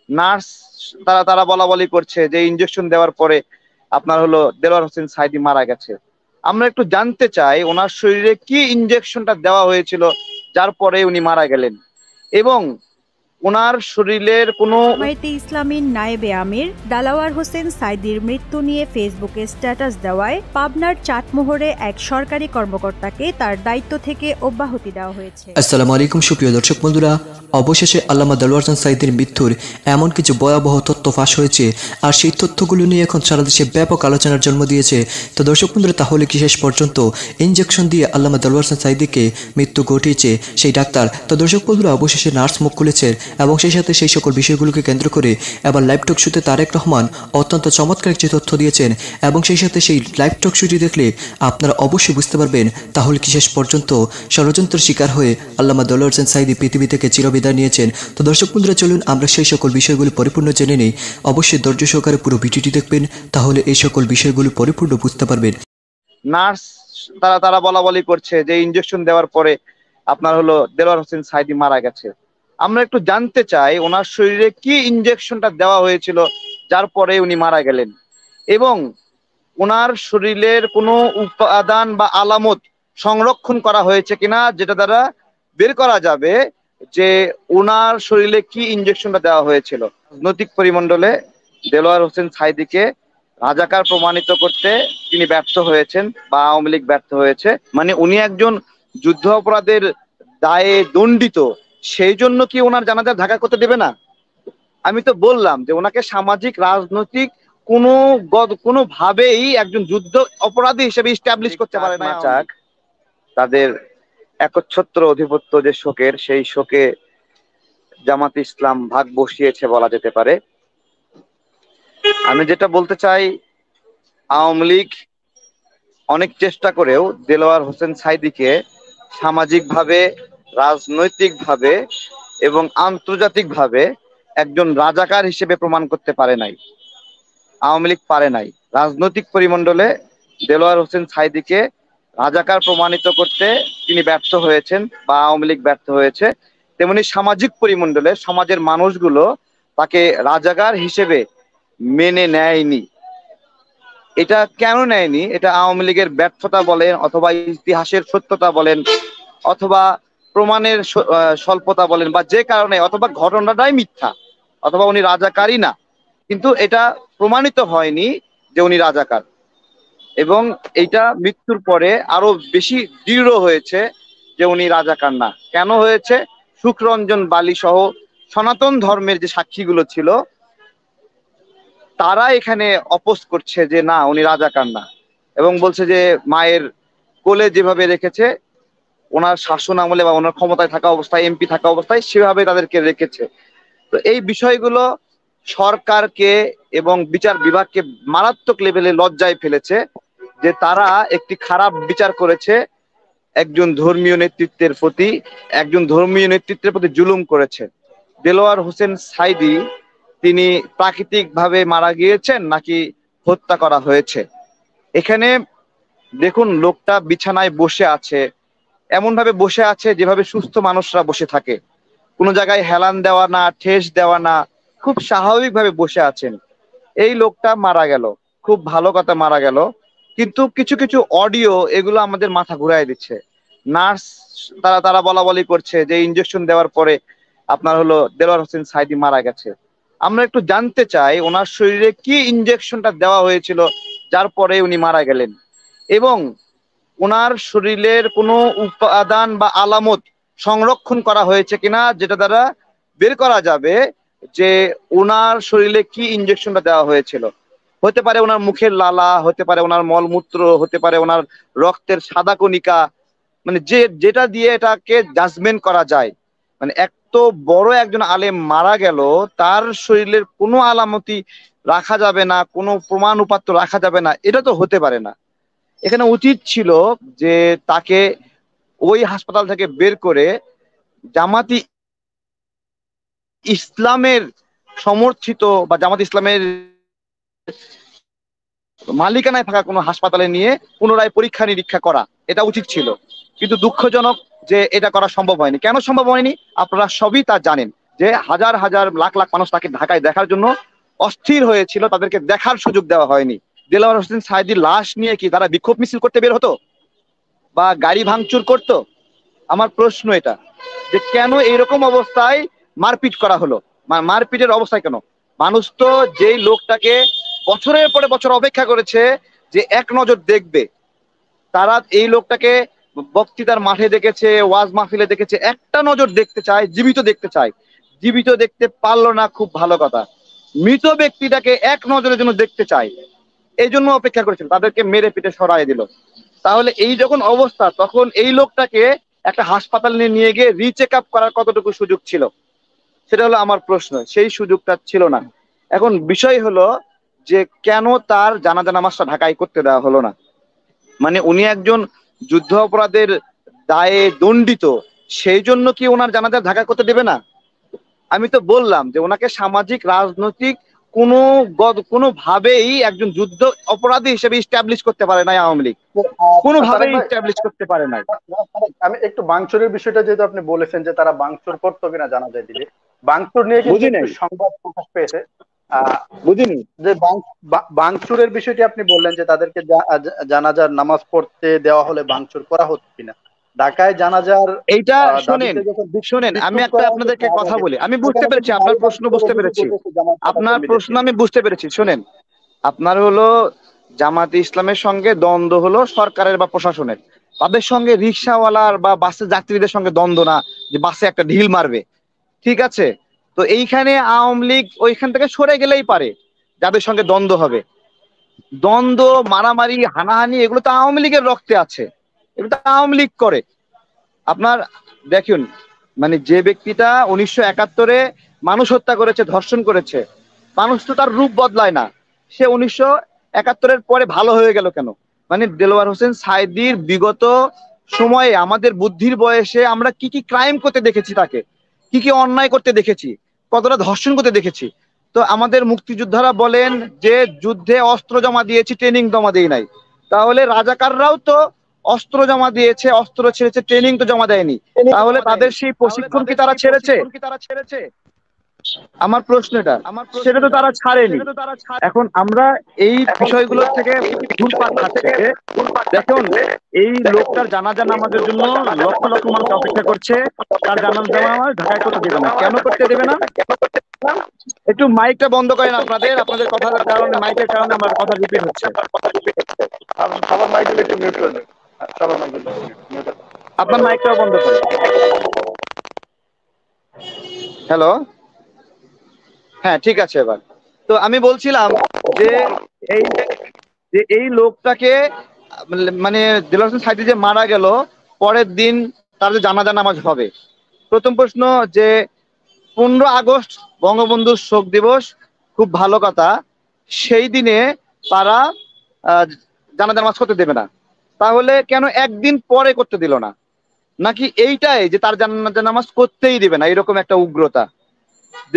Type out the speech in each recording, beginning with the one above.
Nurse তারা তারা বলা বলি করছে যে ইনজেকশন দেওয়ার পরে আপনার হলো দেলোয়ার হোসেন সাঈদী মারা গেছে। আমরা একটু জানতে চাই ওনার শরীরে কি ইনজেকশনটা দেওয়া হয়েছিল যার পরে উনি মারা গেলেন, এবং ওনার শরীরের কোনো জামায়াতে ইসলামীর নায়েবে আমির দেলোয়ার হোসেন সাঈদীর মৃত্যু নিয়ে ফেসবুকে স্ট্যাটাস দেওয়ায় পাবনার চাটমোহরে এক সরকারি কর্মকর্তাকে তার দায়িত্ব থেকে অব্যাহতি দেওয়া হয়েছে। আসসালামু আলাইকুম সুপ্রিয় দর্শক বন্ধুরা, অবশেষে আল্লামা দেলোয়ার হোসেন সাঈদীর মৃত্যুর এমন কিছু ভয়াবহ তথ্য ফাঁস হয়েছে, আর সেই তথ্যগুলো নিয়ে এখন সারা দেশে ব্যাপক আলোচনার জন্ম দিয়েছে। তো দর্শক বন্ধুরা, তাহলে কি শেষ পর্যন্ত ইনজেকশন দিয়ে আল্লামা দেলোয়ার হোসেন সাঈদীকে মৃত্যু ঘটিয়েছে সেই ডাক্তার? তো দর্শক বন্ধুরা, অবশেষে নার্স মুখ খুলেছেন এবং সেই সাথে সেই সকল বিষয়গুলোকে কেন্দ্র করে এবার লাইভ টক শুতে তারেক রহমান অত্যন্ত চমৎকার একটি তথ্য দিয়েছেন, এবং সেই সাথে সেই লাইভ টক শুটি দেখলে আপনারা অবশ্যই বুঝতে পারবেন তাহলে কি শেষ পর্যন্ত ষড়যন্ত্রের শিকার হয়ে আল্লামা দেলোয়ার হোসেন সাঈদী পৃথিবী থেকে চিরবিদায় নিয়েছেন। তো দর্শক বন্ধুরা, চলুন আমরা সেই সকল বিষয়গুলো পরিপূর্ণ জেনে নিই। অবশ্যই ধৈর্য সহকারে পুরো ভিডিওটি দেখবেন, তাহলে এই সকল বিষয়গুলো পরিপূর্ণ বুঝতে পারবেন। নার্স তারা তারা বলা বলি করছে যে ইনজেকশন দেওয়ার পরে আপনার হলো দেলোয়ার হোসেন সাঈদী মারা গেছে। আমরা একটু জানতে চাই ওনার শরীরে কি ইনজেকশনটা দেওয়া হয়েছিল যার পরে উনি মারা গেলেন, এবং ওনার শরীরের কোনো উপাদান বা আলামত সংরক্ষণ করা হয়েছে কিনা যেটা দ্বারা বের করা যাবে যে ওনার শরীরে কি ইনজেকশনটা দেওয়া হয়েছিল। রাজনৈতিক পরিমণ্ডলে দেলোয়ার হোসেন সাঈদীকে রাজাকার প্রমাণিত করতে তিনি ব্যর্থ হয়েছেন বা আওয়ামী লীগ ব্যর্থ হয়েছে। মানে উনি একজন যুদ্ধ অপরাধের দায়ে দণ্ডিত, সেই জন্য কি ওনার জানাজা ঢাকা করতে দেবে না? আমি তো বললাম যে ওনাকে সামাজিক রাজনৈতিক কোনোভাবেই একজন যুদ্ধ অপরাধী হিসেবে ইস্টাবলিশ করতে পারে না। চাক তাদের একচ্ছত্র অধিপত্য যে শোকের, সেই শোকে জামাত ইসলাম ভাগ বসিয়েছে বলা যেতে পারে। আমি যেটা বলতে চাই, আওয়ামী লীগ অনেক চেষ্টা করেও দেলোয়ার হোসেন সাঈদীকে সামাজিকভাবে, রাজনৈতিকভাবে এবং আন্তর্জাতিকভাবে একজন রাজাকার হিসেবে প্রমাণ করতে পারে নাই। আওয়ামী লীগ পারে নাই। রাজনৈতিক পরিমণ্ডলে দেলোয়ার হোসেন সাঈদীকে রাজাকার প্রমাণিত করতে তিনি ব্যর্থ হয়েছেন বা আওয়ামী লীগ ব্যর্থ হয়েছে। তেমনি সামাজিক পরিমণ্ডলে সমাজের মানুষগুলো তাকে রাজাকার হিসেবে মেনে নেয়নি। এটা কেন নেয়নি? এটা আওয়ামী লীগের ব্যর্থতা বলেন, অথবা ইতিহাসের সত্যতা বলেন, অথবা প্রমাণের স্বল্পতা বলেন, বা যে কারণে, অথবা ঘটনাটাই মিথ্যা, অথবা উনি রাজাকারই না, কিন্তু এটা প্রমাণিত হয়নি যে উনি রাজাকার। এবং এইটা মৃত্যুর পরে আরো বেশি দৃঢ় হয়েছে যে উনি রাজাকার না। কেন হয়েছে? সুখরঞ্জন বালী সহ সনাতন ধর্মের যে সাক্ষীগুলো ছিল তারা এখানে অপোজ করছে যে না, উনি রাজাকার না, এবং বলছে যে মায়ের কোলে যেভাবে রেখেছে ওনার শাসন আমলে বা ওনার ক্ষমতায় থাকা অবস্থায়, এমপি থাকা অবস্থায় সেভাবে তাদেরকে রেখেছে। তো এই বিষয়গুলো সরকারকে এবং বিচার বিভাগকে মারাত্মক লেভেলে লজ্জায় ফেলেছে যে তারা একটি খারাপ বিচার করেছে, একজন ধর্মীয় নেতৃত্বের প্রতি, একজন ধর্মীয় নেতৃত্বের প্রতি জুলুম করেছে। দেলোয়ার হোসেন সাঈদী তিনি প্রাকৃতিক ভাবে মারা গিয়েছেন নাকি হত্যা করা হয়েছে? এখানে দেখুন, লোকটা বিছানায় বসে আছে, এমন ভাবে বসে আছে যেভাবে সুস্থ মানুষরা বসে থাকে, কোনো জায়গায় হেলান দেওয়া না, ঠেস দেওয়া না, খুব স্বাভাবিক ভাবে বসে আছেন। এই লোকটা মারা গেল, খুব ভালো কথা, মারা গেল, কিন্তু কিছু কিছু অডিও এগুলো আমাদের মাথা ঘুরাই দিচ্ছে। নার্স তারা তারা বলা বলি করছে যে ইনজেকশন দেওয়ার পরে আপনার হলো দেলোয়ার হোসেন সাঈদী মারা গেছে। আমরা একটু জানতে চাই ওনার শরীরে কি ইনজেকশনটা দেওয়া হয়েছিল যার পরে উনি মারা গেলেন, এবং ওনার শরীরের কোনো উপাদান বা আলামত সংরক্ষণ করা হয়েছে কিনা যেটা দ্বারা বের করা যাবে যে ওনার শরীরে কি ইনজেকশনটা দেওয়া হয়েছিল। হতে পারে ওনার মুখের লালা, হতে পারে ওনার মলমূত্র, হতে পারে ওনার রক্তের সাদা কণিকা, মানে যেটা দিয়ে এটাকে জাজমেন্ট করা যায়। মানে এত বড় একজন আলেম মারা গেল, তার শরীরের কোনো আলামতি রাখা যাবে না, কোনো প্রমাণ উপাত্ত রাখা যাবে না, এটা তো হতে পারে না। এখানে উচিত ছিল যে তাকে ওই হাসপাতাল থেকে বের করে জামাতি ইসলামের সমর্থিত বা জামাত ইসলামের মালিকানায় থাকা কোনো হাসপাতালে নিয়ে পুনরায় পরীক্ষা নিরীক্ষা করা, এটা উচিত ছিল। কিন্তু দুঃখজনক যে এটা করা সম্ভব হয়নি। কেন সম্ভব হয়নি আপনারা সবই তা জানেন। যে হাজার হাজার লাখ লাখ মানুষ তাকে ঢাকায় দেখার জন্য অস্থির হয়েছিল, তাদেরকে দেখার সুযোগ দেওয়া হয়নি। দেলোয়ার হোসেন সাঈদীর লাশ নিয়ে কি তারা বিক্ষোভ মিছিল করতে বের হতো বা গাড়ি ভাঙচুর করত? আমার প্রশ্ন এটা, যে কেন এরকম অবস্থায় মারপিট করা হলো? মারপিটের অবস্থায় কেন? মানুষ তো যেই লোকটাকে বছরের পরে বছর অপেক্ষা করেছে যে এক নজর দেখবে, তারা এই লোকটাকে বক্তৃতার মাঠে দেখেছে, ওয়াজ মাহফিলে দেখেছে, একটা নজর দেখতে চায়, জীবিত দেখতে চায়। জীবিত দেখতে পারলো না, খুব ভালো কথা, মৃত ব্যক্তিটাকে এক নজরের জন্য দেখতে চায়, এই জন্য অপেক্ষা করেছিল, তাদেরকে মেরে পিটে সরাই দিল। তাহলে এই যখন অবস্থা, তখন এই লোকটাকে একটা হাসপাতালে নিয়ে গিয়ে রিচেক আপ করার কতটুকু সুযোগ ছিল? সেটা হলো আমার প্রশ্ন। সেই সুযোগটা ছিল না। এখন বিষয় হলো যে কেন তার জানাজা নামাজটা ঢাকায় করতে দেওয়া হলো না? মানে উনি একজন যুদ্ধ অপরাধের দায়ে দণ্ডিত, সেই জন্য কি ওনার জানাজা ঢাকা করতে দেবে না? আমি তো বললাম যে ওনাকে সামাজিক রাজনৈতিক কোনোভাবেই একজন যুদ্ধ অপরাধী হিসেবে ইস্টাবলিশ করতে পারে নাই আওয়ামী লীগ, তারেক কোনোভাবেই ভাই, ইস্টাবলিশ করতে পারে নাই। আমি একটু বাংচুরের বিষয়টা, যেহেতু আপনি বলেছেন যে তারা বাংচুর করতো কিনা জানা যায় দিলে, বাংচুর নিয়ে কিন্তু বুঝি একটু নাই, সংবাদ প্রকাশ পেয়েছে। আহ বুঝিনি। যে বাংচুরের বিষয়টি আপনি বললেন যে তাদেরকে জানাজার নামাজ পড়তে দেওয়া হলে বাংচুর করা হতো কিনা। ঢাকায় জানাজার এইটা শোনেন, দাবিতে যখন শোনেন আমি বিক্ষোভ একটা করা হতো আপনাদেরকে কথা শাহবাগে, বলি, আমি বুঝতে সেখানে পেরেছি কিন্তু আপনার গাড়ি প্রশ্ন, ভাঙচুরের বুঝতে অভিযোগ পেরেছি উঠেছে জামাত আপনার কর্মীদের প্রশ্ন, বিরুদ্ধে। আমি বুঝতে পেরেছি। শোনেন, আপনার হলো জামাতে ইসলামের সঙ্গে দ্বন্দ্ব হলো সরকারের বা প্রশাসনের, তাদের সঙ্গে রিক্সাওয়ালার বা বাসের যাত্রীদের সঙ্গে দ্বন্দ্ব না, যে বাসে একটা ঢিল মারবে। ঠিক আছে, তো এইখানে আওয়ামী লীগ ওইখান থেকে সরে গেলেই পারে, যাদের সঙ্গে দ্বন্দ্ব হবে। দ্বন্দ্ব, মারামারি, হানাহানি এগুলো তো আওয়ামী লীগের রক্তে আছে, এগুলো তো আওয়ামী লীগ করে। আপনার দেখুন, মানে যে ব্যক্তিটা 1971-এ মানুষ হত্যা করেছে, ধর্ষণ করেছে, মানুষ তো তার রূপ বদলায় না। সে 1971-এর পরে ভালো হয়ে গেল কেন? মানে দেলোয়ার হোসেন সাঈদীর বিগত সময়ে আমাদের বুদ্ধির বয়সে আমরা কি কি ক্রাইম করতে দেখেছি, তাকে কি কি অন্যায় করতে দেখেছি, কতটা ধর্ষণ করতে দেখেছি। তো আমাদের মুক্তিযোদ্ধারা বলেন যে যুদ্ধে অস্ত্র জমা দিয়েছি, ট্রেনিং জমা দেই নাই। তাহলে রাজাকাররাও তো অস্ত্র জমা দিয়েছে, অস্ত্র ছেড়েছে, ট্রেনিং তো জমা দেয়নি। তাহলে তাদের সেই প্রশিক্ষণ কি তারা ছেড়েছে? আমার প্রশ্ন এটা, সেটা তো তারা ছাড়েনি। এখন আমরা এই বিষয়গুলোর থেকে ঘুরপাক খাচ্ছে যে দেখুন, এই লোকটার জানাজা নামাজের জন্য লক্ষ লক্ষ মানুষ অপেক্ষা করছে, তার জানাজা নামাজ ঢাকায় করতে দেবে না। কেন করতে দেবে না? একটু মাইকটা বন্ধ করেন, আপনাদের আপনাদের কথার কারণে, মাইকের কারণে আমার কথা রিপিট হচ্ছে। সবার মাইকেল একটু মিউট করে দেন, সবার মাইকেল মিউট। আপনার মাইকটাও বন্ধ করেন। হ্যালো, হ্যাঁ ঠিক আছে এবার। তো আমি বলছিলাম যে এই যে এই লোকটাকে মানে দেলোয়ার হোসেন সাঈদী যে মারা গেল, পরের দিন তার যে জানাজা নামাজ হবে, প্রথম প্রশ্ন যে 15 আগস্ট বঙ্গবন্ধুর শোক দিবস, খুব ভালো কথা, সেই দিনে তারা জানাজা নামাজ করতে দেবে না। তাহলে কেন একদিন পরে করতে দিল না? নাকি এইটাই যে তার জানাজা নামাজ করতেই দিবে না, এরকম একটা উগ্রতা?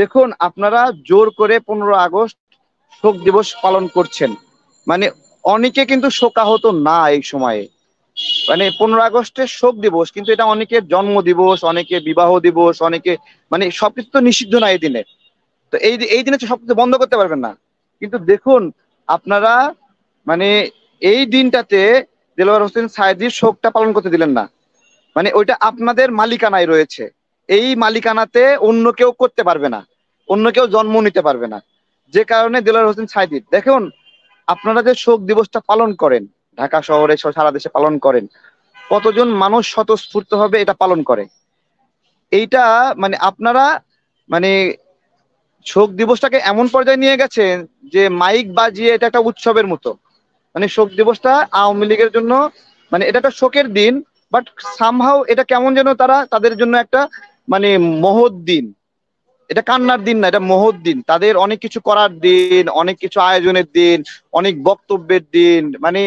দেখুন, আপনারা জোর করে 15 আগস্ট শোক দিবস পালন করছেন, মানে অনেকে কিন্তু শোকাহত না এই সময়ে। মানে 15 আগস্টের শোক দিবস, কিন্তু এটা অনেকের জন্ম দিবস, অনেকে বিবাহ দিবস, অনেকে মানে সবকিছু তো নিষিদ্ধ না এই দিনে। তো এই দিনে তো সবকিছু বন্ধ করতে পারবেন না। কিন্তু দেখুন, আপনারা মানে এই দিনটাতে দেলোয়ার হোসেন সাঈদীর শোকটা পালন করতে দিলেন না। মানে ওইটা আপনাদের মালিকানায় রয়েছে, এই মালিকানাতে অন্য কেউ করতে পারবে না, অন্য কেউ জন্ম নিতে পারবে না। যে কারণে দেলোয়ার হোসেন সাঈদী, দেখুন আপনারা যে শোক দিবসটা পালন করেন, ঢাকা শহরে সারা দেশে পালন করেন, কতজন মানুষ স্বতঃস্ফূর্ত ভাবে এটা পালন করে। এইটা মানে আপনারা মানে শোক দিবসটাকে এমন পর্যায়ে নিয়ে গেছেন যে মাইক বাজিয়ে এটা একটা উৎসবের মতো। মানে শোক দিবসটা আওয়ামী লীগের জন্য মানে এটা একটা শোকের দিন, বাট সামহাও এটা কেমন যেন তাদের জন্য একটা মানে মহৎ দিন। এটা কান্নার দিন না, এটা মহৎ দিন, তাদের অনেক কিছু করার দিন, অনেক কিছু আয়োজনের দিন, অনেক বক্তব্যের দিন, মানে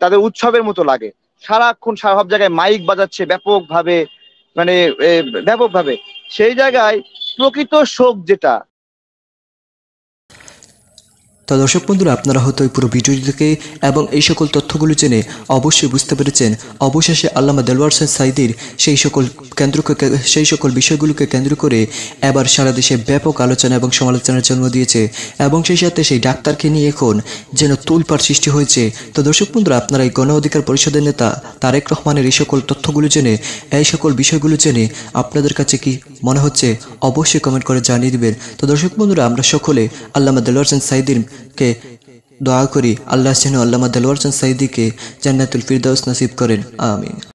তাদের উৎসবের মতো লাগে। সারাক্ষণ সব জায়গায় মাইক বাজাচ্ছে ব্যাপকভাবে, মানে ব্যাপকভাবে। সেই জায়গায় প্রকৃত শোক যেটা, তো দর্শক বন্ধুরা, আপনারা হয়তো এই পুরো ভিডিওটি থেকে এবং এই সকল তথ্যগুলো জেনে অবশ্যই বুঝতে পেরেছেন অবশেষে আল্লামা দেলোয়ার হোসেন সাঈদীর সেই সকল বিষয়গুলোকে কেন্দ্র করে এবার সারা দেশে ব্যাপক আলোচনা এবং সমালোচনার জন্ম দিয়েছে এবং সেই সাথে সেই ডাক্তারকে নিয়ে এখন যেন তোলপাড় সৃষ্টি হয়েছে। তো দর্শক বন্ধুরা, আপনারা এই গণ অধিকার পরিষদের নেতা তারেক রহমানের এই সকল তথ্যগুলো জেনে, এই সকল বিষয়গুলো জেনে আপনাদের কাছে কি মনে হচ্ছে অবশ্যই কমেন্ট করে জানিয়ে দিবেন। তো দর্শক বন্ধুরা, আমরা সকলে আল্লামা দেলোয়ার হোসেন সাঈদীর কে দোয়া করি আল্লাহ যেন আল্লামা দেলোয়ার হোসেন সাঈদীকে জান্নাতুল ফিরদাউস নসিব করেন, আমিন।